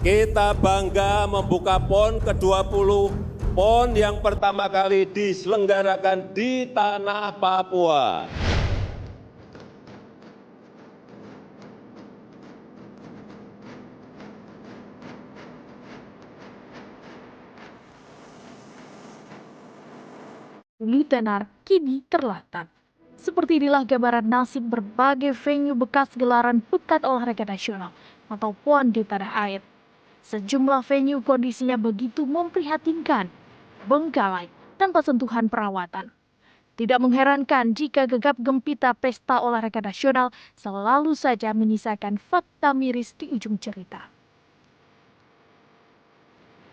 Kita bangga membuka PON ke-20, PON yang pertama kali diselenggarakan di tanah Papua. Dulu tenar, kini terlantar. Seperti inilah gambaran nasib berbagai venue bekas gelaran Pekan Olahraga Nasional atau PON di tanah air. Sejumlah venue kondisinya begitu memprihatinkan, bengkalai, tanpa sentuhan perawatan. Tidak mengherankan jika gegap gempita Pesta Olahraga Nasional selalu saja menyisakan fakta miris di ujung cerita.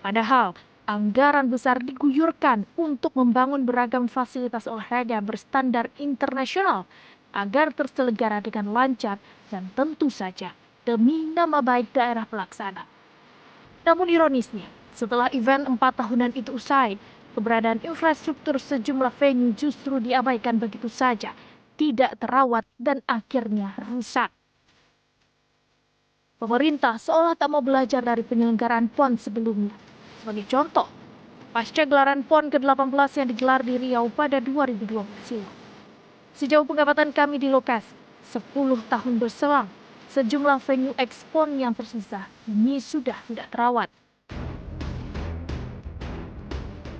Padahal, anggaran besar diguyurkan untuk membangun beragam fasilitas olahraga berstandar internasional agar terselenggara dengan lancar dan tentu saja demi nama baik daerah pelaksana. Namun ironisnya, setelah event 4 tahunan itu usai, keberadaan infrastruktur sejumlah venue justru diabaikan begitu saja, tidak terawat dan akhirnya rusak. Pemerintah seolah tak mau belajar dari penyelenggaraan PON sebelumnya. Sebagai contoh, pasca gelaran PON ke-18 yang digelar di Riau pada 2020 silam. Sejauh pengamatan kami di lokasi, 10 tahun berselang, sejumlah venue ex-PON yang tersisa ini sudah tidak terawat.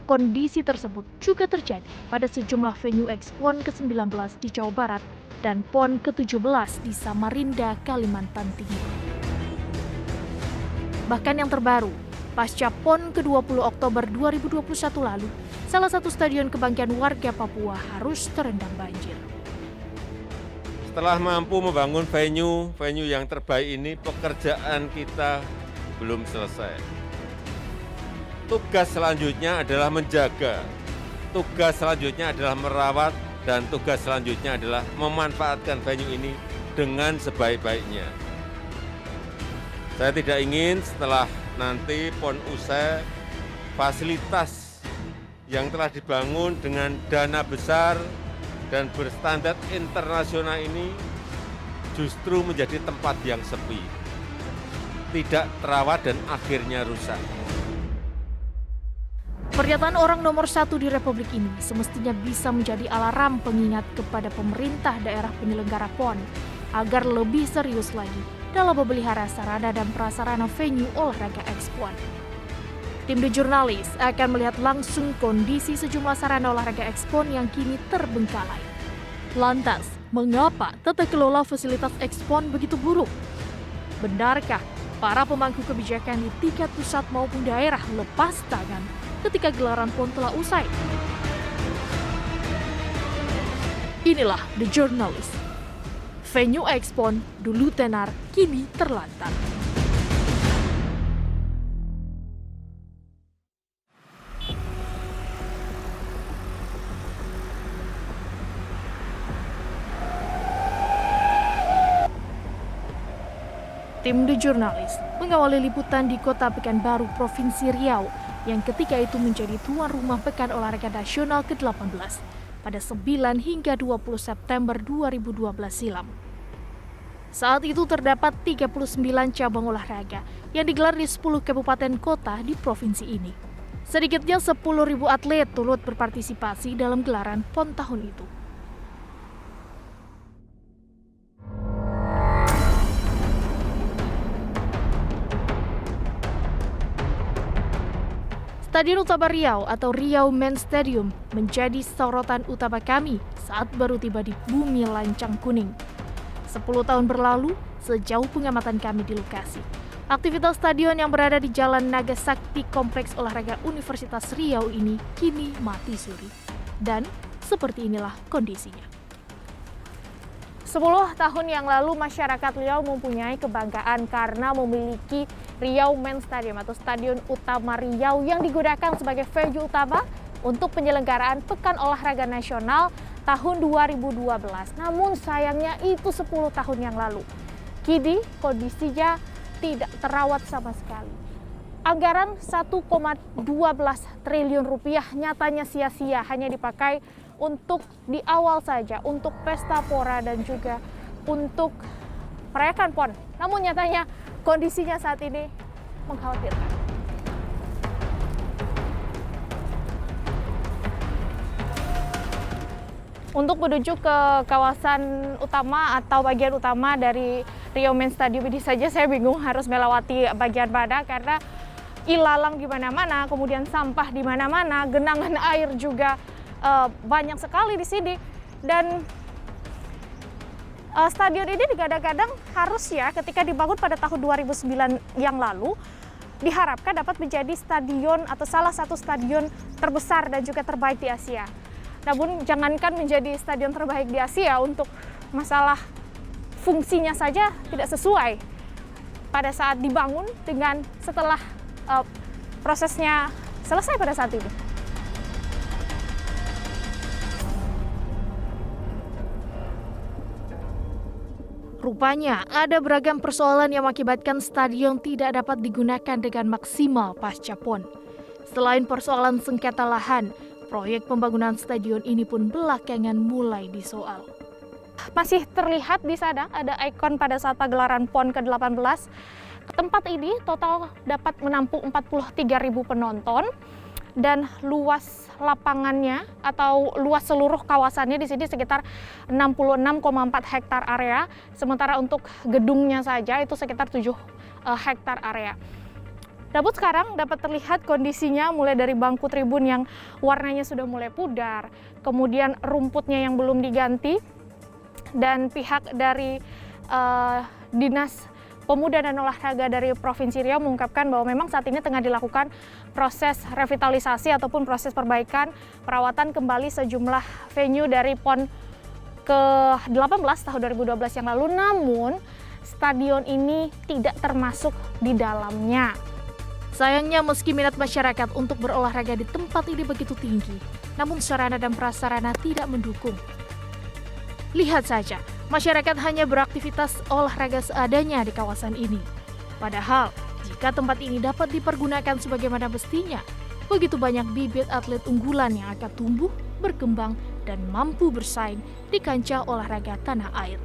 Kondisi tersebut juga terjadi pada sejumlah venue ex-PON ke-19 di Jawa Barat dan PON ke-17 di Samarinda, Kalimantan Timur. Bahkan yang terbaru, pasca PON ke-20 Oktober 2021 lalu, salah satu stadion kebangkitan warga Papua harus terendam banjir. Setelah mampu membangun venue yang terbaik ini, pekerjaan kita belum selesai. Tugas selanjutnya adalah menjaga, tugas selanjutnya adalah merawat, dan tugas selanjutnya adalah memanfaatkan venue ini dengan sebaik-baiknya. Saya tidak ingin setelah nanti PON usai, fasilitas yang telah dibangun dengan dana besar dan berstandar internasional ini justru menjadi tempat yang sepi, tidak terawat dan akhirnya rusak. Pernyataan orang nomor 1 di Republik ini semestinya bisa menjadi alarm pengingat kepada pemerintah daerah penyelenggara PON agar lebih serius lagi dalam memelihara sarana dan prasarana venue olahraga ex-PON. Tim The Journalist akan melihat langsung kondisi sejumlah sarana olahraga ex-PON yang kini terbengkalai. Lantas, mengapa tata kelola fasilitas ex-PON begitu buruk? Benarkah para pemangku kebijakan di tingkat pusat maupun daerah lepas tangan ketika gelaran PON telah usai? Inilah The Journalist. Venue ex-PON dulu tenar, kini terlantar. Tim The Journalist mengawali liputan di Kota Pekanbaru, Provinsi Riau, yang ketika itu menjadi tuan rumah Pekan Olahraga Nasional ke-18 pada 9 hingga 20 September 2012 silam. Saat itu terdapat 39 cabang olahraga yang digelar di 10 kabupaten kota di provinsi ini. Sedikitnya 10.000 atlet turut berpartisipasi dalam gelaran PON tahun itu. Stadion Utama Riau atau Riau Main Stadium menjadi sorotan utama kami saat baru tiba di bumi lancang kuning. 10 tahun berlalu, sejauh pengamatan kami di lokasi, aktivitas stadion yang berada di Jalan Naga Sakti Kompleks Olahraga Universitas Riau ini kini mati suri. Dan seperti inilah kondisinya. 10 tahun yang lalu masyarakat Riau mempunyai kebanggaan karena memiliki Riau Main Stadium atau Stadion Utama Riau yang digunakan sebagai venue utama untuk penyelenggaraan Pekan Olahraga Nasional tahun 2012. Namun sayangnya itu 10 tahun yang lalu. Kini kondisinya tidak terawat sama sekali. Anggaran 1,12 triliun rupiah nyatanya sia-sia, hanya dipakai untuk di awal saja, untuk pesta pora dan juga untuk merayakan PON. Namun nyatanya kondisinya saat ini mengkhawatirkan. Untuk menuju ke kawasan utama atau bagian utama dari Riau Main Stadium ini saja saya bingung harus melewati bagian mana karena ilalang di mana-mana, kemudian sampah di mana-mana, genangan air juga banyak sekali di sini. Dan stadion ini digadang-gadang harus ya ketika dibangun pada tahun 2009 yang lalu diharapkan dapat menjadi stadion atau salah satu stadion terbesar dan juga terbaik di Asia. Namun jangankan menjadi stadion terbaik di Asia, untuk masalah fungsinya saja tidak sesuai pada saat dibangun dengan setelah prosesnya selesai pada saat ini. Rupanya ada beragam persoalan yang mengakibatkan stadion tidak dapat digunakan dengan maksimal pasca PON. Selain persoalan sengketa lahan, proyek pembangunan stadion ini pun belakangan mulai disoal. Masih terlihat di sana ada ikon pada saat pagelaran PON ke-18. Tempat ini total dapat menampung 43.000 penonton dan luas lapangannya atau luas seluruh kawasannya di sini sekitar 66,4 hektar area, sementara untuk gedungnya saja itu sekitar 7 hektar area. Namun sekarang dapat terlihat kondisinya mulai dari bangku tribun yang warnanya sudah mulai pudar, kemudian rumputnya yang belum diganti, dan pihak dari Dinas Pemuda dan Olahraga dari Provinsi Riau mengungkapkan bahwa memang saat ini tengah dilakukan proses revitalisasi ataupun proses perbaikan perawatan kembali sejumlah venue dari PON ke-18 tahun 2012 yang lalu, namun stadion ini tidak termasuk di dalamnya. Sayangnya meski minat masyarakat untuk berolahraga di tempat ini begitu tinggi, namun sarana dan prasarana tidak mendukung. Lihat saja, masyarakat hanya beraktivitas olahraga seadanya di kawasan ini. Padahal, jika tempat ini dapat dipergunakan sebagaimana mestinya, begitu banyak bibit atlet unggulan yang akan tumbuh, berkembang, dan mampu bersaing di kancah olahraga tanah air.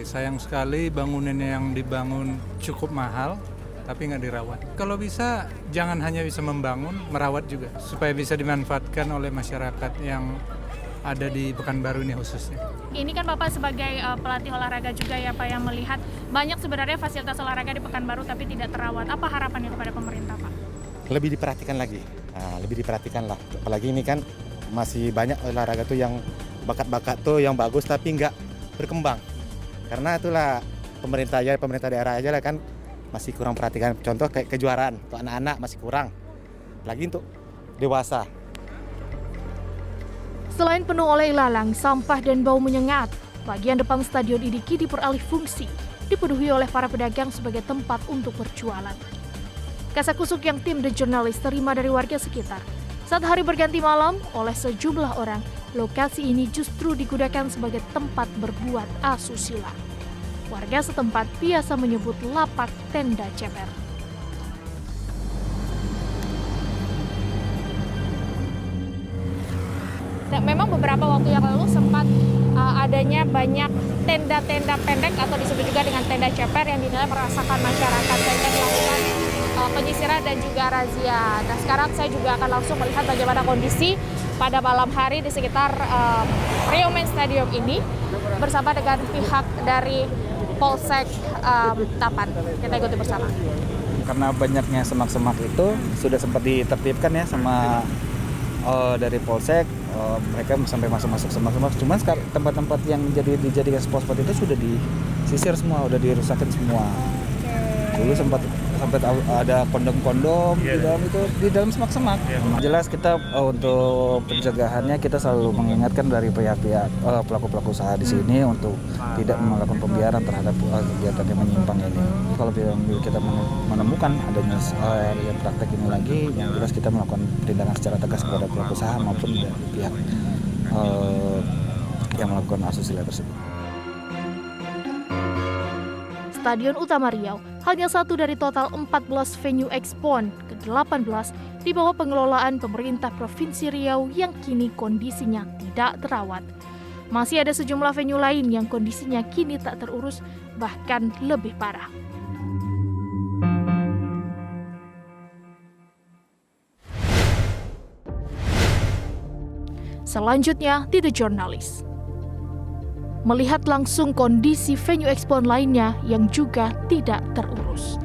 Sayang sekali bangunannya yang dibangun cukup mahal, tapi nggak dirawat. Kalau bisa, jangan hanya bisa membangun, merawat juga, supaya bisa dimanfaatkan oleh masyarakat yang ada di Pekanbaru ini khususnya. Ini kan Bapak sebagai pelatih olahraga juga ya Pak, yang melihat banyak sebenarnya fasilitas olahraga di Pekanbaru tapi tidak terawat. Apa harapannya kepada pemerintah Pak? Lebih diperhatikan lagi, lebih diperhatikan lah. Apalagi ini kan masih banyak olahraga tuh yang bakat-bakat tuh yang bagus tapi nggak berkembang. Karena itulah pemerintah daerah aja lah kan masih kurang perhatikan. Contoh kayak kejuaraan untuk anak-anak masih kurang, lagi untuk dewasa. Selain penuh oleh ilalang, sampah dan bau menyengat, bagian depan stadion ini kini beralih fungsi, dipenuhi oleh para pedagang sebagai tempat untuk berjualan. Kasakusuk yang tim The Journalist terima dari warga sekitar, saat hari berganti malam oleh sejumlah orang, lokasi ini justru digunakan sebagai tempat berbuat asusila. Warga setempat biasa menyebut lapak tenda ceper. Dan memang beberapa waktu yang lalu sempat adanya banyak tenda-tenda pendek atau disebut juga dengan tenda ceper yang dinilai merasakan masyarakat, sehingga dilakukan penyisiran dan juga razia. Nah sekarang saya juga akan langsung melihat bagaimana kondisi pada malam hari di sekitar Riau Main Stadium ini bersama dengan pihak dari Polsek Tapan. Kita ikuti bersama. Karena banyaknya semak-semak itu sudah sempat ditertibkan ya sama dari Polsek, mereka sampai masuk-masuk semak-semak. Cuman sekarang tempat-tempat yang dijadikan spot-spot itu sudah disisir semua, udah dirusakin semua. Dulu sempat ada kondom-kondom di dalam semak-semak. Jelas kita untuk pencegahannya kita selalu mengingatkan dari pihak-pihak pelaku-pelaku usaha di sini untuk tidak melakukan pembiaran terhadap kegiatan yang menyimpang ini. Kalau kita menemukan adanya yang praktek ini lagi, yang jelas kita melakukan tindakan secara tegas kepada pelaku usaha maupun dari pihak yang melakukan asusila tersebut. Stadion Utama Riau hanya satu dari total 14 venue X-PON ke-18 di bawah pengelolaan pemerintah Provinsi Riau yang kini kondisinya tidak terawat. Masih ada sejumlah venue lain yang kondisinya kini tak terurus, bahkan lebih parah. Selanjutnya di The Journalist. Melihat langsung kondisi venue Expo lainnya yang juga tidak terurus.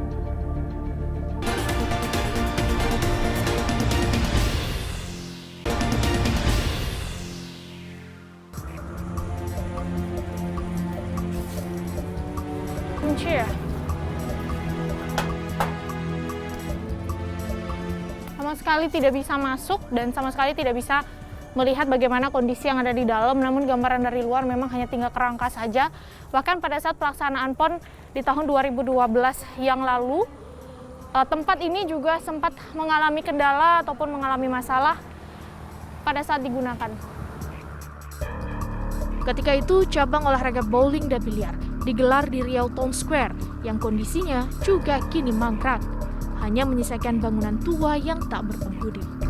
Kunci ya? Sama sekali tidak bisa masuk dan sama sekali tidak bisa melihat bagaimana kondisi yang ada di dalam, namun gambaran dari luar memang hanya tinggal kerangka saja. Bahkan pada saat pelaksanaan PON di tahun 2012 yang lalu, tempat ini juga sempat mengalami kendala ataupun mengalami masalah pada saat digunakan. Ketika itu, cabang olahraga bowling dan biliar digelar di Riau Town Square yang kondisinya juga kini mangkrak, hanya menyisakan bangunan tua yang tak berpenghuni.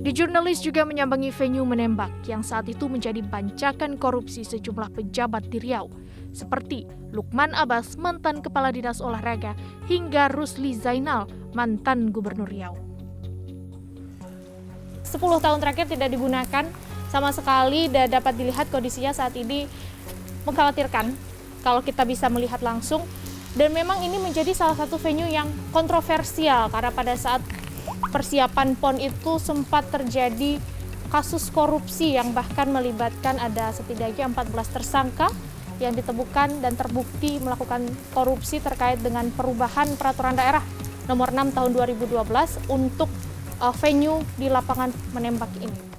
The Journalist juga menyambangi venue menembak yang saat itu menjadi bancakan korupsi sejumlah pejabat di Riau, seperti Lukman Abbas, mantan Kepala Dinas Olahraga, hingga Rusli Zainal, mantan Gubernur Riau. 10 tahun terakhir tidak digunakan sama sekali dan dapat dilihat kondisinya saat ini mengkhawatirkan kalau kita bisa melihat langsung. Dan memang ini menjadi salah satu venue yang kontroversial karena pada saat persiapan PON itu sempat terjadi kasus korupsi yang bahkan melibatkan ada setidaknya 14 tersangka yang ditemukan dan terbukti melakukan korupsi terkait dengan perubahan peraturan daerah nomor 6 tahun 2012 untuk venue di lapangan menembak ini.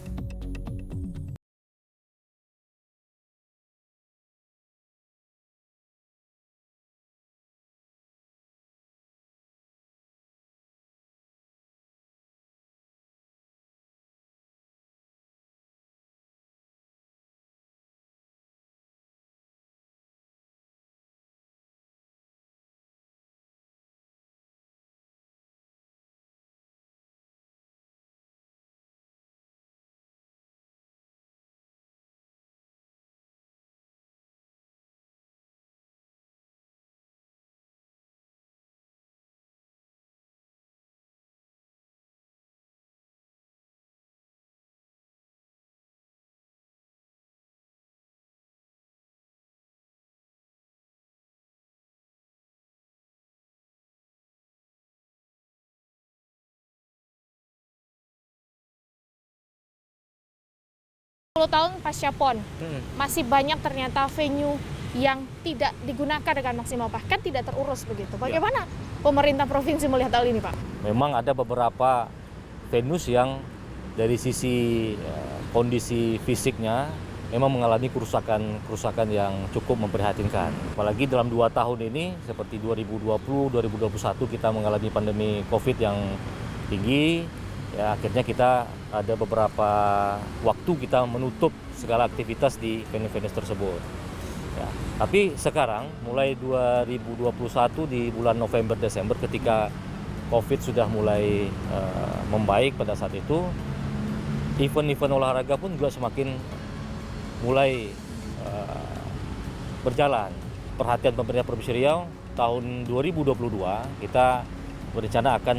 Tahun pasca PON, masih banyak ternyata venue yang tidak digunakan dengan maksimal, bahkan tidak terurus begitu. Bagaimana pemerintah provinsi melihat hal ini, Pak? Memang ada beberapa venues yang dari sisi kondisi fisiknya memang mengalami kerusakan yang cukup memprihatinkan. Apalagi dalam 2 tahun ini, seperti 2020, 2021 kita mengalami pandemi COVID yang tinggi. Ya, akhirnya kita ada beberapa waktu kita menutup segala aktivitas di venue-venue tersebut. Ya, tapi sekarang mulai 2021 di bulan November-Desember ketika COVID sudah mulai membaik pada saat itu, event-event olahraga pun juga semakin mulai berjalan. Perhatian pemerintah Provinsi Riau tahun 2022 kita berencana akan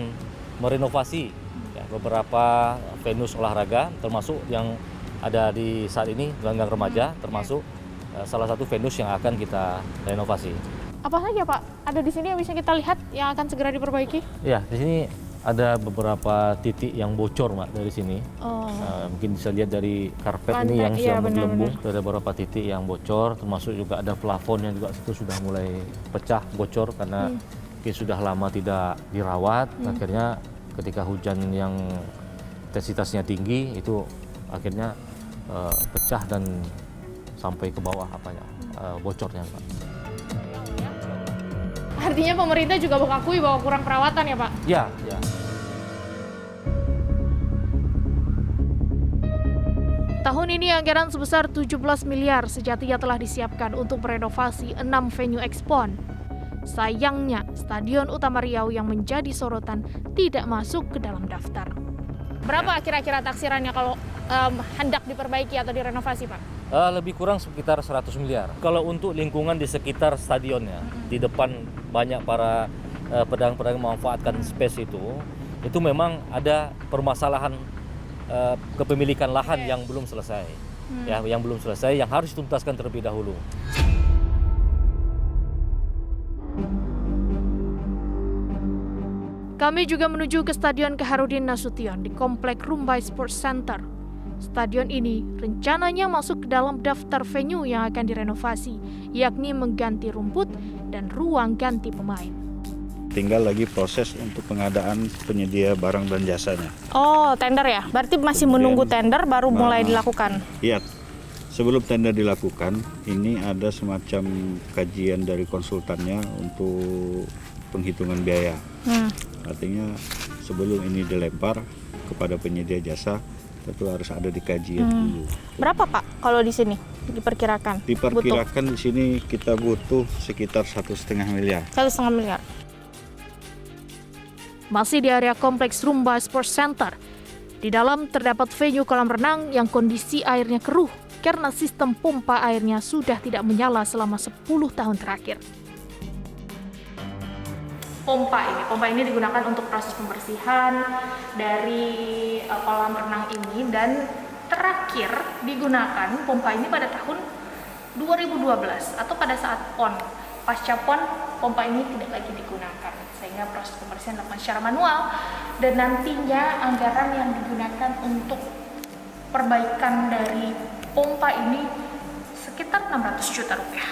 merenovasi beberapa venue olahraga, termasuk yang ada di saat ini gelanggang remaja, termasuk salah satu venue yang akan kita renovasi. Apa saja, Pak? Ada di sini yang bisa kita lihat yang akan segera diperbaiki? Ya, di sini ada beberapa titik yang bocor, Mbak, dari sini. Mungkin bisa lihat dari karpet ini yang sudah menggelembung. Ada beberapa titik yang bocor, termasuk juga ada plafon yang juga itu sudah mulai pecah, bocor karena mungkin sudah lama tidak dirawat. Akhirnya ketika hujan yang intensitasnya tinggi itu akhirnya pecah dan sampai ke bawah bocornya, Pak. Artinya pemerintah juga mengakui bahwa kurang perawatan ya, Pak? Ya. Tahun ini anggaran sebesar 17 miliar sejatinya telah disiapkan untuk merenovasi 6 venue Expon. Sayangnya, Stadion Utama Riau yang menjadi sorotan tidak masuk ke dalam daftar. Berapa kira-kira taksirannya kalau hendak diperbaiki atau direnovasi, Pak? Lebih kurang sekitar 100 miliar. Kalau untuk lingkungan di sekitar stadionnya, di depan banyak para pedagang-pedagang memanfaatkan space itu memang ada permasalahan kepemilikan lahan yang belum selesai, yang belum selesai, yang harus dituntaskan terlebih dahulu. Kami juga menuju ke Stadion Kaharudin Nasution di Komplek Rumbai Sports Center. Stadion ini rencananya masuk ke dalam daftar venue yang akan direnovasi, yakni mengganti rumput dan ruang ganti pemain. Tinggal lagi proses untuk pengadaan penyedia barang dan jasanya. Oh, tender ya? Berarti masih menunggu tender baru mulai dilakukan? Iya, sebelum tender dilakukan, ini ada semacam kajian dari konsultannya untuk penghitungan biaya. Artinya sebelum ini dilempar kepada penyedia jasa, tentu harus ada dikaji dulu. Berapa Pak kalau di sini diperkirakan? Diperkirakan di sini kita butuh sekitar 1,5 miliar. 1,5 miliar. Masih di area kompleks Rumbai Sports Center. Di dalam terdapat venue kolam renang yang kondisi airnya keruh karena sistem pompa airnya sudah tidak menyala selama 10 tahun terakhir. Pompa ini digunakan untuk proses pembersihan dari kolam renang ini, dan terakhir digunakan pompa ini pada tahun 2012 atau pada saat PON. Pasca PON, pompa ini tidak lagi digunakan sehingga proses pembersihan dilakukan secara manual, dan nantinya anggaran yang digunakan untuk perbaikan dari pompa ini sekitar 600 juta rupiah.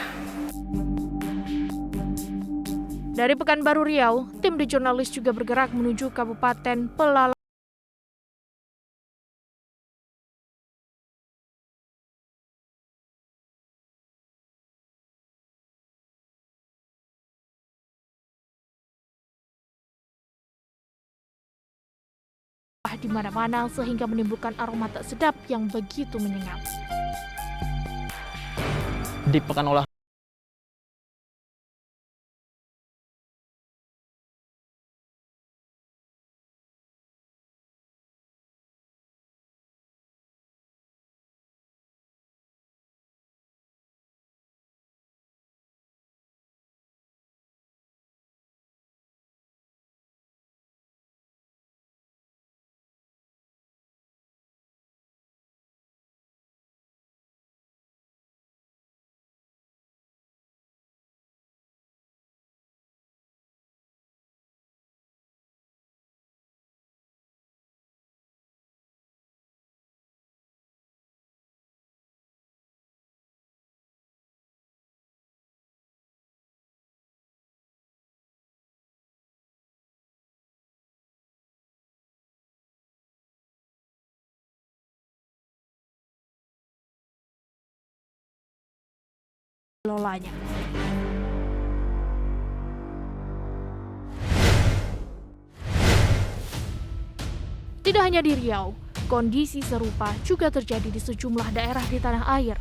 Dari Pekanbaru Riau, tim The Journalist juga bergerak menuju Kabupaten Pelalawan. Di mana-mana sehingga menimbulkan aroma tak sedap yang begitu menyengat. Di Pekan Olah Lolanya. Tidak hanya di Riau, kondisi serupa juga terjadi di sejumlah daerah di tanah air.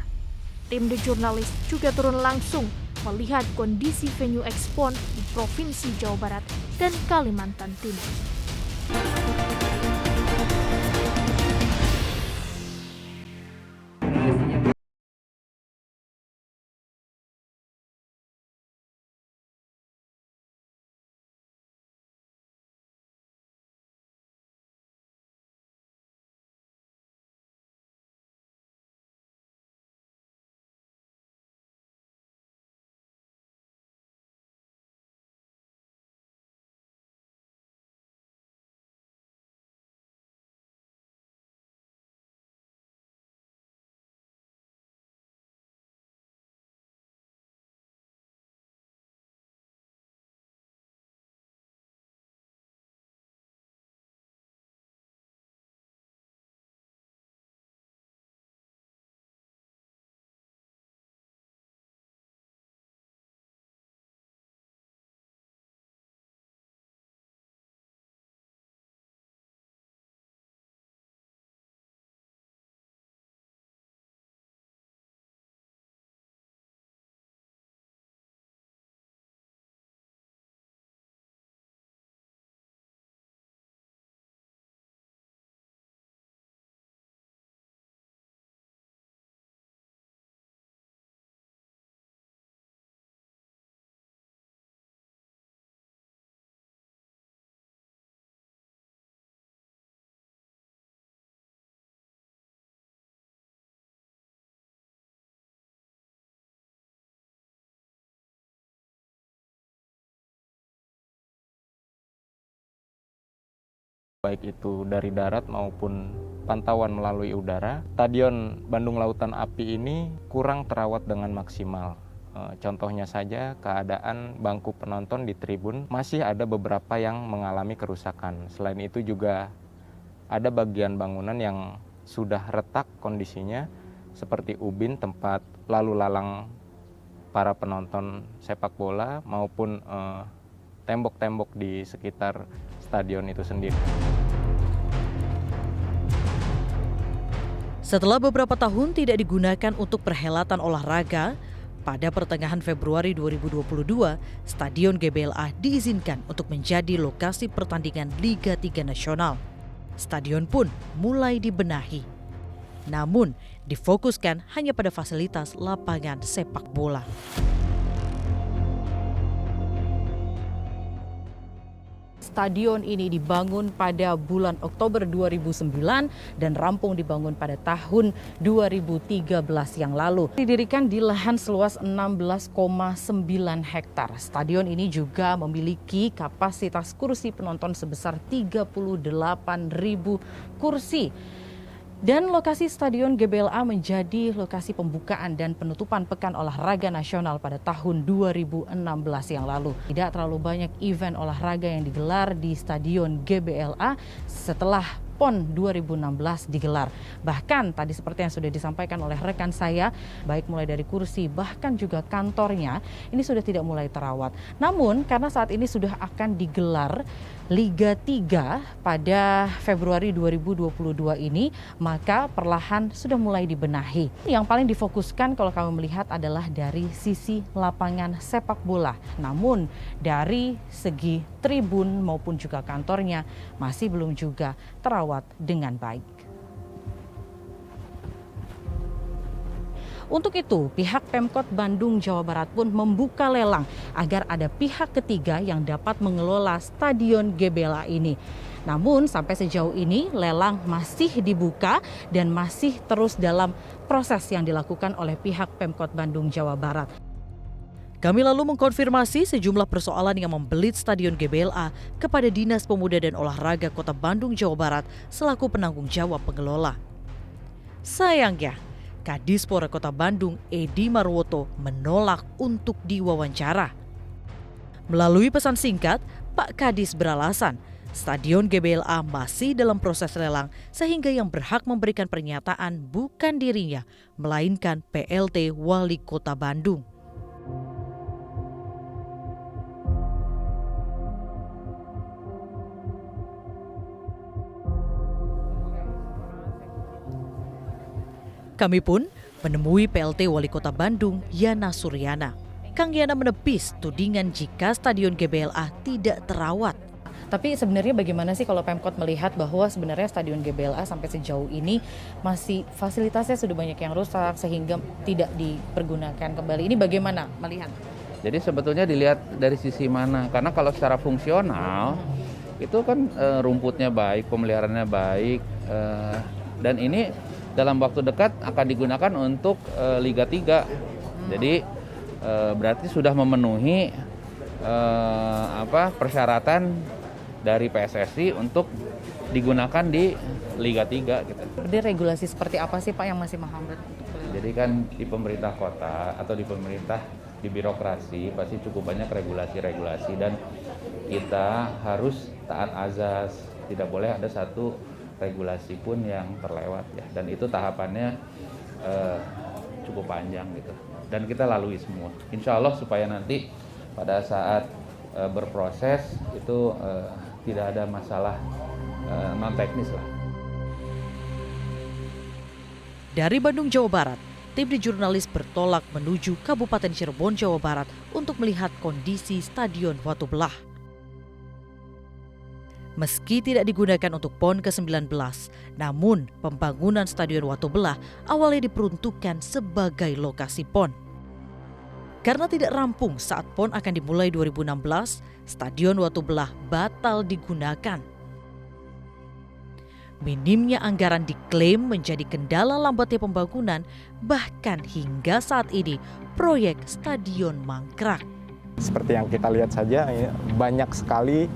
Tim The Journalist juga turun langsung melihat kondisi venue Expon di Provinsi Jawa Barat dan Kalimantan Timur. baik itu dari darat maupun pantauan melalui udara. Stadion Bandung Lautan Api ini kurang terawat dengan maksimal. Contohnya saja keadaan bangku penonton di tribun masih ada beberapa yang mengalami kerusakan. Selain itu juga ada bagian bangunan yang sudah retak kondisinya seperti ubin tempat lalu lalang para penonton sepak bola maupun tembok-tembok di sekitar stadion itu sendiri. Setelah beberapa tahun tidak digunakan untuk perhelatan olahraga, pada pertengahan Februari 2022, Stadion GBLA diizinkan untuk menjadi lokasi pertandingan Liga 3 Nasional. Stadion pun mulai dibenahi. Namun, difokuskan hanya pada fasilitas lapangan sepak bola. Stadion ini dibangun pada bulan Oktober 2009 dan rampung dibangun pada tahun 2013 yang lalu. Didirikan di lahan seluas 16,9 hektar. Stadion ini juga memiliki kapasitas kursi penonton sebesar 38.000 kursi. Dan lokasi Stadion GBLA menjadi lokasi pembukaan dan penutupan Pekan Olahraga Nasional pada tahun 2016 yang lalu. Tidak terlalu banyak event olahraga yang digelar di Stadion GBLA setelah PON 2016 digelar. Bahkan tadi seperti yang sudah disampaikan oleh rekan saya, baik mulai dari kursi bahkan juga kantornya ini sudah tidak mulai terawat. Namun karena saat ini sudah akan digelar Liga 3 pada Februari 2022 ini, maka perlahan sudah mulai dibenahi. Yang paling difokuskan kalau kami melihat adalah dari sisi lapangan sepak bola. Namun dari segi tribun maupun juga kantornya masih belum juga terawat dengan baik. Untuk itu, pihak Pemkot Bandung, Jawa Barat pun membuka lelang agar ada pihak ketiga yang dapat mengelola Stadion GBLA ini. Namun sampai sejauh ini lelang masih dibuka dan masih terus dalam proses yang dilakukan oleh pihak Pemkot Bandung, Jawa Barat. Kami lalu mengkonfirmasi sejumlah persoalan yang membelit Stadion GBLA kepada Dinas Pemuda dan Olahraga Kota Bandung, Jawa Barat selaku penanggung jawab pengelola. Sayangnya, Kadispora Kota Bandung, Edi Marwoto, menolak untuk diwawancara. Melalui pesan singkat, Pak Kadis beralasan, Stadion GBLA masih dalam proses lelang sehingga yang berhak memberikan pernyataan bukan dirinya, melainkan PLT Wali Kota Bandung. Kami pun menemui PLT Wali Kota Bandung, Yana Suryana. Kang Yana menepis tudingan jika Stadion GBLA tidak terawat. Tapi sebenarnya bagaimana sih kalau Pemkot melihat bahwa sebenarnya Stadion GBLA sampai sejauh ini masih fasilitasnya sudah banyak yang rusak sehingga tidak dipergunakan kembali. Ini bagaimana melihat? Jadi sebetulnya dilihat dari sisi mana? Karena kalau secara fungsional itu kan rumputnya baik, pemeliharaannya baik, dan ini dalam waktu dekat akan digunakan untuk Liga 3. Jadi berarti sudah memenuhi persyaratan dari PSSI untuk digunakan di Liga 3 gitu. Jadi regulasi seperti apa sih Pak yang masih menghambat? Jadi kan di pemerintah kota atau di pemerintah di birokrasi pasti cukup banyak regulasi-regulasi dan kita harus taat azas. Tidak boleh ada satu regulasi pun yang terlewat ya, dan itu tahapannya cukup panjang gitu, dan kita lalui semua. Insya Allah supaya nanti pada saat berproses itu tidak ada masalah non teknis lah. Dari Bandung, Jawa Barat, tim di jurnalis bertolak menuju Kabupaten Cirebon, Jawa Barat untuk melihat kondisi Stadion Watu Belah. Meski tidak digunakan untuk PON ke-19, namun pembangunan Stadion Watu Belah awalnya diperuntukkan sebagai lokasi PON. Karena tidak rampung saat PON akan dimulai 2016, Stadion Watu Belah batal digunakan. Minimnya anggaran diklaim menjadi kendala lambatnya pembangunan, bahkan hingga saat ini proyek stadion mangkrak. Seperti yang kita lihat saja, banyak sekali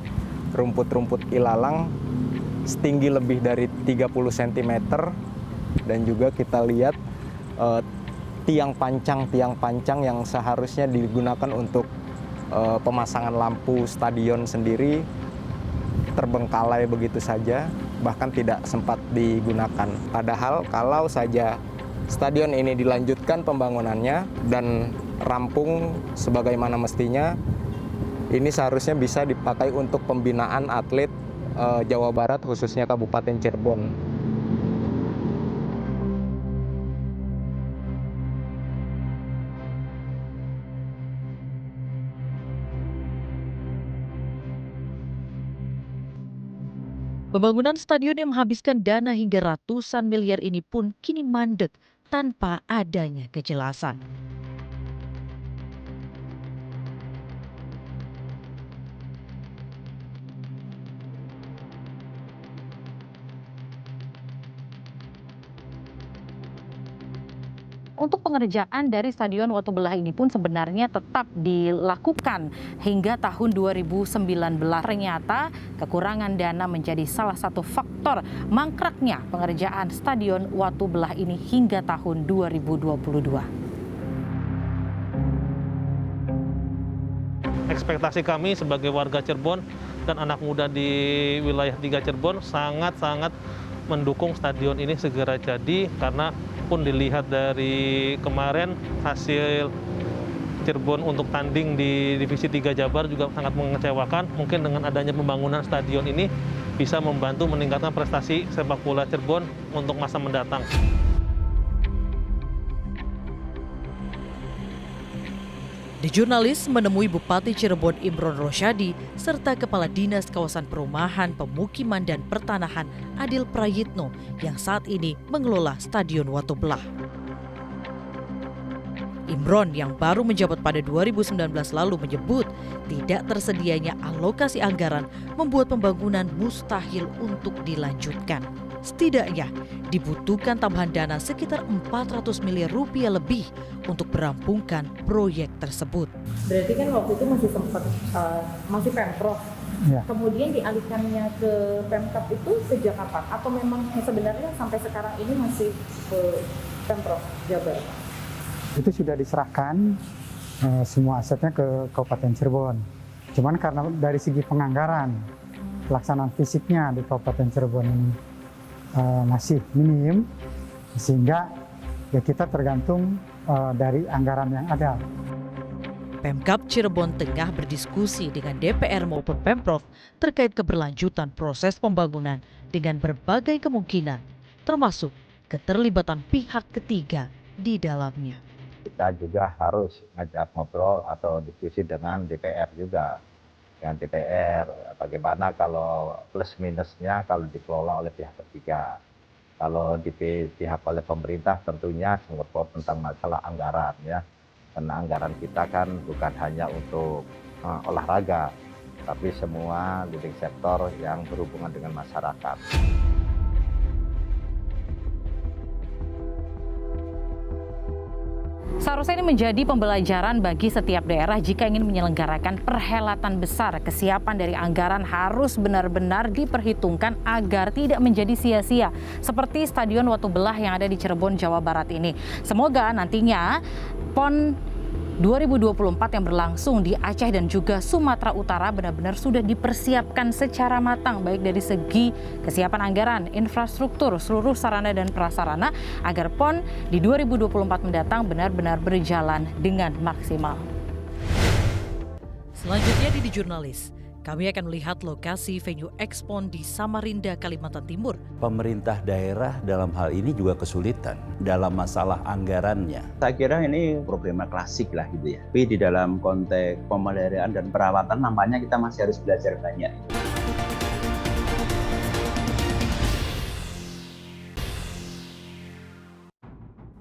rumput-rumput ilalang setinggi lebih dari 30 cm dan juga kita lihat tiang pancang yang seharusnya digunakan untuk pemasangan lampu stadion sendiri terbengkalai begitu saja, bahkan tidak sempat digunakan. Padahal kalau saja stadion ini dilanjutkan pembangunannya dan rampung sebagaimana mestinya, ini seharusnya bisa dipakai untuk pembinaan atlet Jawa Barat, khususnya Kabupaten Cirebon. Pembangunan stadion yang menghabiskan dana hingga ratusan miliar ini pun kini mandek tanpa adanya kejelasan. Untuk pengerjaan dari Stadion Watubelah ini pun sebenarnya tetap dilakukan hingga tahun 2019. Ternyata kekurangan dana menjadi salah satu faktor mangkraknya pengerjaan Stadion Watubelah ini hingga tahun 2022. Ekspektasi kami sebagai warga Cirebon dan anak muda di wilayah 3 Cirebon sangat-sangat mendukung stadion ini segera jadi, karena pun dilihat dari kemarin hasil Cirebon untuk tanding di Divisi 3 Jabar juga sangat mengecewakan. Mungkin dengan adanya pembangunan stadion ini bisa membantu meningkatkan prestasi sepak bola Cirebon untuk masa mendatang. Di Jurnalis menemui Bupati Cirebon Imron Rosyadi serta Kepala Dinas Kawasan Perumahan, Pemukiman dan Pertanahan Adil Prayitno yang saat ini mengelola Stadion Watubelah. Imron yang baru menjabat pada 2019 lalu menyebut tidak tersedianya alokasi anggaran membuat pembangunan mustahil untuk dilanjutkan. Setidaknya dibutuhkan tambahan dana sekitar 400 miliar rupiah lebih untuk merampungkan proyek tersebut. Berarti kan waktu itu masih sempat masih Pemprov. Ya. Kemudian dialihkannya ke Pemkab itu sejak kapan? Atau memang sebenarnya sampai sekarang ini masih ke Pemprov Jabar? Itu sudah diserahkan semua asetnya ke Kabupaten Cirebon. Cuman karena dari segi penganggaran, pelaksanaan fisiknya di Kabupaten Cirebon ini masih minim, sehingga ya kita tergantung dari anggaran yang ada. Pemkab Cirebon tengah berdiskusi dengan DPR maupun Pemprov terkait keberlanjutan proses pembangunan dengan berbagai kemungkinan, termasuk keterlibatan pihak ketiga di dalamnya. Kita juga harus ngajak ngobrol atau diskusi dengan DPR juga. Dengan DPR, bagaimana kalau plus minusnya kalau dikelola oleh pihak ketiga. Kalau di pihak oleh pemerintah tentunya ngobrol tentang masalah anggaran ya. Karena anggaran kita kan bukan hanya untuk olahraga, tapi semua leading sektor yang berhubungan dengan masyarakat. Seharusnya ini menjadi pembelajaran bagi setiap daerah jika ingin menyelenggarakan perhelatan besar. Kesiapan dari anggaran harus benar-benar diperhitungkan agar tidak menjadi sia-sia. Seperti Stadion Watubelah yang ada di Cirebon, Jawa Barat ini. Semoga nantinya PON 2024 yang berlangsung di Aceh dan juga Sumatera Utara benar-benar sudah dipersiapkan secara matang, baik dari segi kesiapan anggaran, infrastruktur, seluruh sarana dan prasarana, agar PON di 2024 mendatang benar-benar berjalan dengan maksimal. Selanjutnya di Jurnalis, kami akan melihat lokasi venue Expon di Samarinda, Kalimantan Timur. Pemerintah daerah dalam hal ini juga kesulitan dalam masalah anggarannya. Saya kira ini problema klasik lah gitu ya. Tapi di dalam konteks pemeliharaan dan perawatan nampaknya kita masih harus belajar banyak.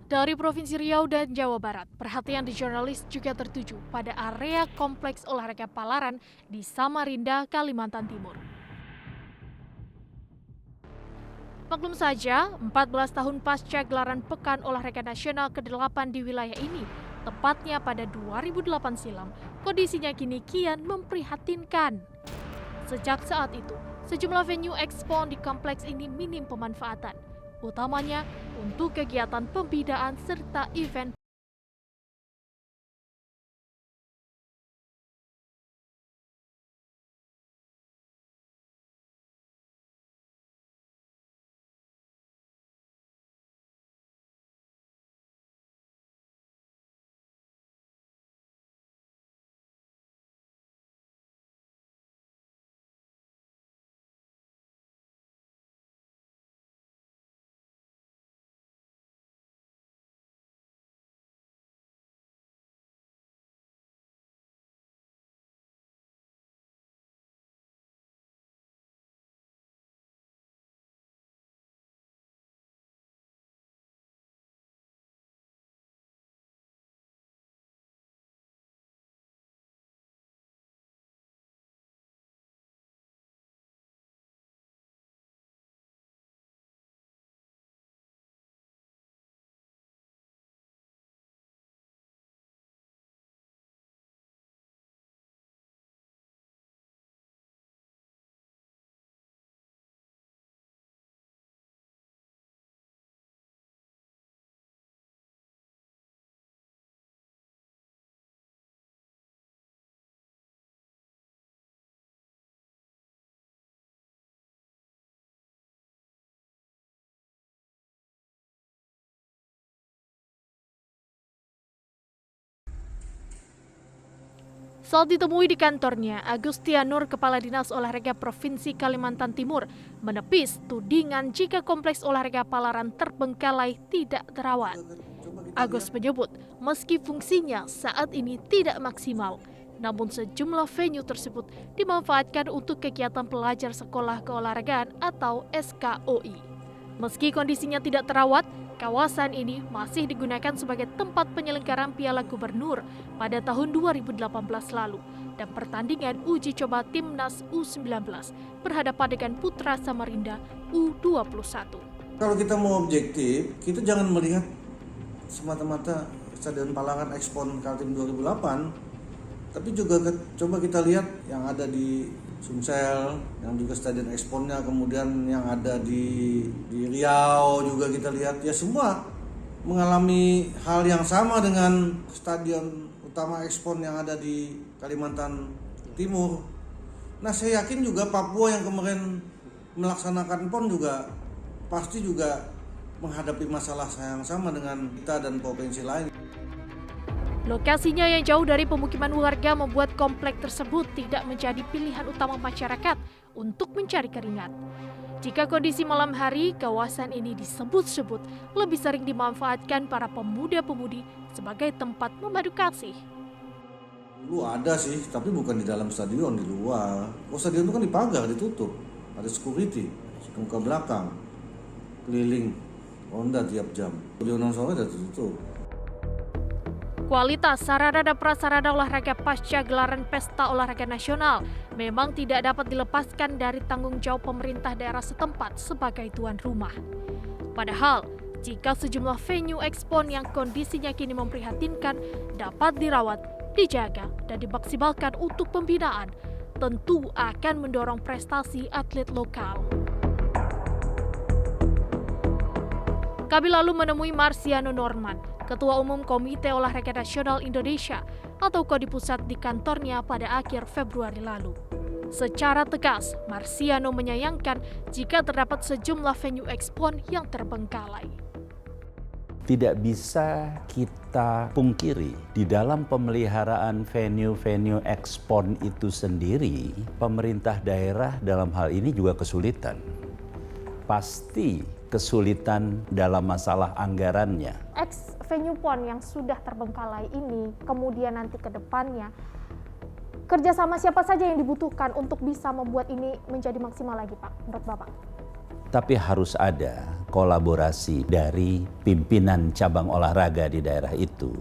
Dari Provinsi Riau dan Jawa Barat, perhatian di Jurnalis juga tertuju pada area Kompleks Olahraga Palaran di Samarinda, Kalimantan Timur. Maklum saja, 14 tahun pasca gelaran Pekan Olahraga Nasional ke-8 di wilayah ini, tepatnya pada 2008 silam, kondisinya kini kian memprihatinkan. Sejak saat itu, Sejumlah venue ekspon di kompleks ini minim pemanfaatan, utamanya untuk kegiatan pembinaan serta event. Saat ditemui di kantornya, Agustia Nur, Kepala Dinas Olahraga Provinsi Kalimantan Timur, menepis tudingan jika kompleks olahraga Palaran terbengkalai tidak terawat. Agus menyebut, meski fungsinya saat ini tidak maksimal, namun sejumlah venue tersebut dimanfaatkan untuk kegiatan pelajar sekolah keolahragaan atau SKOI. Meski kondisinya tidak terawat, kawasan ini masih digunakan sebagai tempat penyelenggaraan Piala Gubernur pada tahun 2018 lalu dan pertandingan uji coba Timnas U19 berhadapan dengan Putra Samarinda U21. Kalau kita mau objektif, kita jangan melihat semata-mata Stadion Palaran Ekspon Kaltim 2008, tapi juga coba kita lihat yang ada di Sumsel, yang juga Stadion Eksponnya, kemudian yang ada di Riau juga kita lihat, ya semua mengalami hal yang sama dengan Stadion Utama Ekspon yang ada di Kalimantan Timur. Nah, saya yakin juga Papua yang kemarin melaksanakan PON juga pasti juga menghadapi masalah yang sama dengan kita dan provinsi lain. Lokasinya yang jauh dari pemukiman warga membuat komplek tersebut tidak menjadi pilihan utama masyarakat untuk mencari keringat. Jika kondisi malam hari, kawasan ini disebut-sebut lebih sering dimanfaatkan para pemuda-pemudi sebagai tempat memadu kasih. Dulu ada sih, tapi bukan di dalam stadion, di luar. Oh, stadion itu kan dipagar, ditutup. Ada security, muka belakang, keliling, ronda tiap jam. Di Undang sore sudah ditutup. Kualitas sarana dan prasarana olahraga pasca gelaran Pesta Olahraga Nasional memang tidak dapat dilepaskan dari tanggung jawab pemerintah daerah setempat sebagai tuan rumah. Padahal, jika sejumlah venue ekspon yang kondisinya kini memprihatinkan dapat dirawat, dijaga, dan dimaksimalkan untuk pembinaan, tentu akan mendorong prestasi atlet lokal. Kami lalu menemui Marsiano Norman, Ketua Umum Komite Olahraga Nasional Indonesia atau KONI Pusat di kantornya pada akhir Februari lalu. Secara tegas, Marsiano menyayangkan jika terdapat sejumlah venue ekspon yang terbengkalai. Tidak bisa kita pungkiri, di dalam pemeliharaan venue-venue ekspon itu sendiri, pemerintah daerah dalam hal ini juga kesulitan. Pasti kesulitan dalam masalah anggarannya. Venue PON yang sudah terbengkalai ini, kemudian nanti ke depannya, kerjasama siapa saja yang dibutuhkan untuk bisa membuat ini menjadi maksimal lagi, Pak, menurut Bapak? Tapi harus ada kolaborasi dari pimpinan cabang olahraga di daerah itu.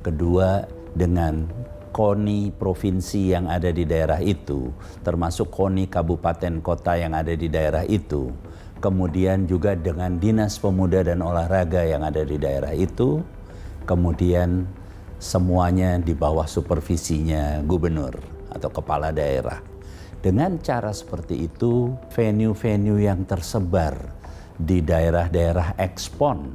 Kedua, dengan KONI provinsi yang ada di daerah itu, termasuk KONI kabupaten kota yang ada di daerah itu. Kemudian juga dengan Dinas Pemuda dan Olahraga yang ada di daerah itu, kemudian semuanya di bawah supervisinya gubernur atau kepala daerah. Dengan cara seperti itu, venue-venue yang tersebar di daerah-daerah ekspon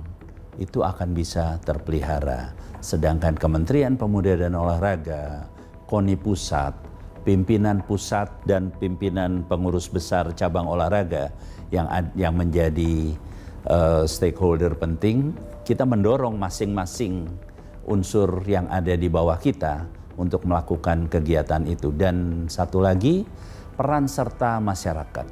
itu akan bisa terpelihara. Sedangkan Kementerian Pemuda dan Olahraga, KONI Pusat, pimpinan pusat dan pimpinan pengurus besar cabang olahraga yang menjadi stakeholder penting, kita mendorong masing-masing unsur yang ada di bawah kita untuk melakukan kegiatan itu. Dan satu lagi, peran serta masyarakat.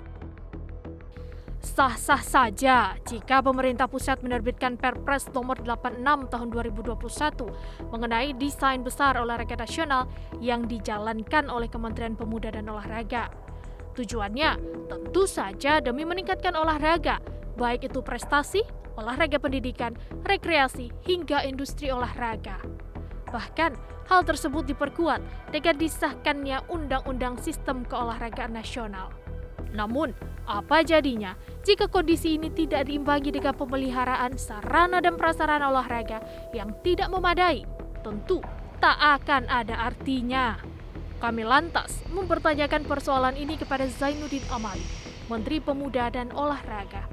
Sah-sah saja jika pemerintah pusat menerbitkan Perpres nomor 86 tahun 2021 mengenai desain besar olahraga nasional yang dijalankan oleh Kementerian Pemuda dan Olahraga. Tujuannya tentu saja demi meningkatkan olahraga, baik itu prestasi, olahraga pendidikan, rekreasi, hingga industri olahraga. Bahkan, hal tersebut diperkuat dengan disahkannya Undang-Undang Sistem Keolahragaan Nasional. Namun, apa jadinya jika kondisi ini tidak diimbangi dengan pemeliharaan sarana dan prasarana olahraga yang tidak memadai? Tentu tak akan ada artinya. Kami lantas mempertanyakan persoalan ini kepada Zainuddin Amali, Menteri Pemuda dan Olahraga.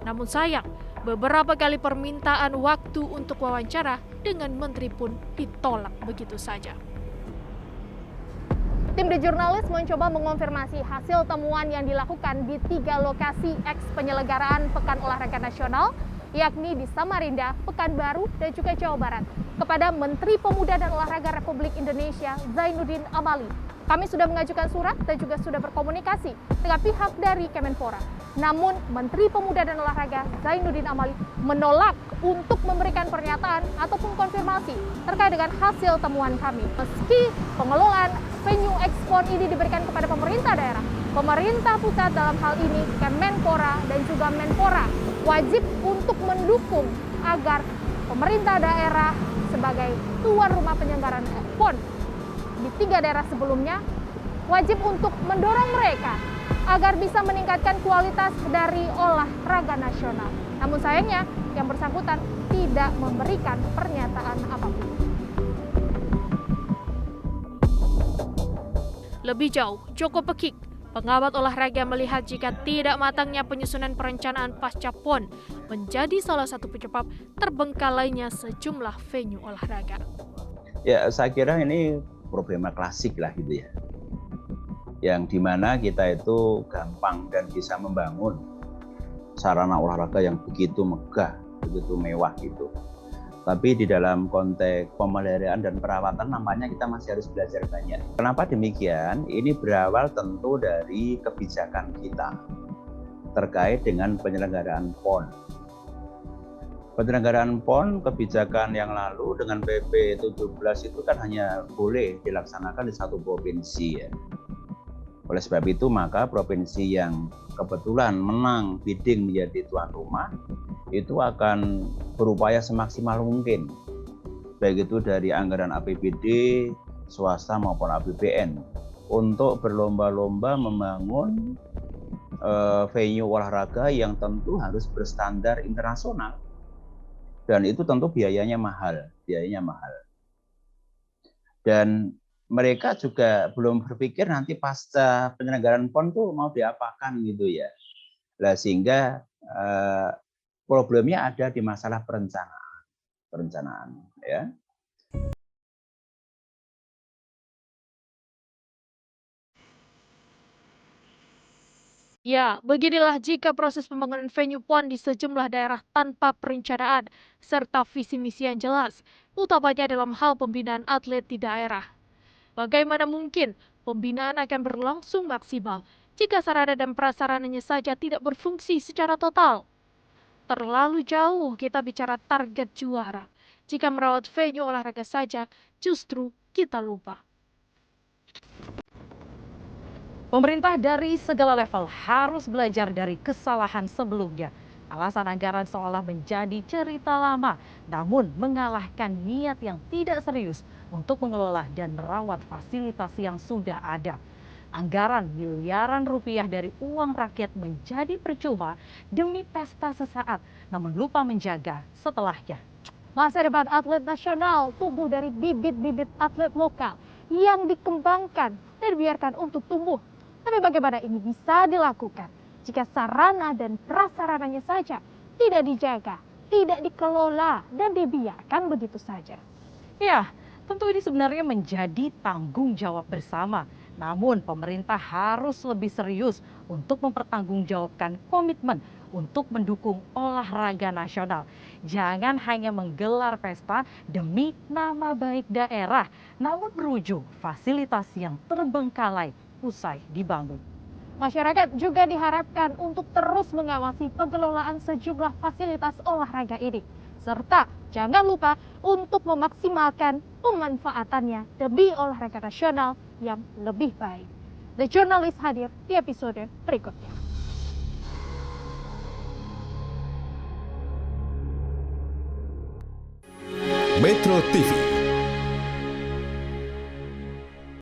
Namun sayang, beberapa kali permintaan waktu untuk wawancara dengan menteri pun ditolak begitu saja. Tim The Journalist mencoba mengonfirmasi hasil temuan yang dilakukan di 3 lokasi eks-penyelenggaraan Pekan Olahraga Nasional, yakni di Samarinda, Pekanbaru, dan juga Jawa Barat, kepada Menteri Pemuda dan Olahraga Republik Indonesia, Zainuddin Amali. Kami sudah mengajukan surat dan juga sudah berkomunikasi dengan pihak dari Kemenpora. Namun, Menteri Pemuda dan Olahraga Zainuddin Amali menolak untuk memberikan pernyataan ataupun konfirmasi terkait dengan hasil temuan kami. Meski pengelolaan venue ekspon ini diberikan kepada pemerintah daerah, pemerintah pusat dalam hal ini Kemenpora dan juga Menpora wajib untuk mendukung agar pemerintah daerah sebagai tuan rumah penyelenggaraan PON di 3 daerah sebelumnya wajib untuk mendorong mereka agar bisa meningkatkan kualitas dari olahraga nasional. Namun sayangnya yang bersangkutan tidak memberikan pernyataan apapun. Lebih jauh, Joko Pekik, pengamat olahraga, melihat jika tidak matangnya penyusunan perencanaan pasca PON menjadi salah satu penyebab terbengkalainya sejumlah venue olahraga. Ya, saya kira ini problema klasik lah gitu ya. Yang dimana kita itu gampang dan bisa membangun sarana olahraga yang begitu megah, begitu mewah gitu. Tapi di dalam konteks pemeliharaan dan perawatan nampaknya kita masih harus belajar banyak. Kenapa demikian? Ini berawal tentu dari kebijakan kita terkait dengan penyelenggaraan PON. Penyelenggaraan PON kebijakan yang lalu dengan PP 17 itu kan hanya boleh dilaksanakan di 1 provinsi ya. Oleh sebab itu maka provinsi yang kebetulan menang bidding menjadi tuan rumah itu akan berupaya semaksimal mungkin, baik itu dari anggaran APBD, swasta maupun APBN, untuk berlomba-lomba membangun venue olahraga yang tentu harus berstandar internasional. Dan itu tentu biayanya mahal. Dan mereka juga belum berpikir nanti pasca penyelenggaraan PON tuh mau diapakan gitu ya. Nah, sehingga problemnya ada di masalah perencanaan ya. Ya, beginilah jika proses pembangunan venue PON di sejumlah daerah tanpa perencanaan serta visi misi yang jelas, utamanya dalam hal pembinaan atlet di daerah. Bagaimana mungkin pembinaan akan berlangsung maksimal jika sarana dan prasarananya saja tidak berfungsi secara total? Terlalu jauh kita bicara target juara. Jika merawat venue olahraga saja, justru kita lupa. Pemerintah dari segala level harus belajar dari kesalahan sebelumnya. Alasan anggaran seolah menjadi cerita lama, namun mengalahkan niat yang tidak serius untuk mengelola dan merawat fasilitas yang sudah ada. Anggaran miliaran rupiah dari uang rakyat menjadi percuma demi pesta sesaat, namun lupa menjaga setelahnya. Masa depan atlet nasional tumbuh dari bibit-bibit atlet lokal yang dikembangkan dan dibiarkan untuk tumbuh. Tapi bagaimana ini bisa dilakukan jika sarana dan prasarananya saja tidak dijaga, tidak dikelola, dan dibiarkan begitu saja? Ya, tentu ini sebenarnya menjadi tanggung jawab bersama. Namun pemerintah harus lebih serius untuk mempertanggungjawabkan komitmen untuk mendukung olahraga nasional. Jangan hanya menggelar pesta demi nama baik daerah, namun berujung fasilitas yang terbengkalai usai dibangun. Masyarakat juga diharapkan untuk terus mengawasi pengelolaan sejumlah fasilitas olahraga ini. Serta jangan lupa untuk memaksimalkan pemanfaatannya demi olahraga nasional yang lebih baik. The Journalist hadir di episode berikutnya. Metro TV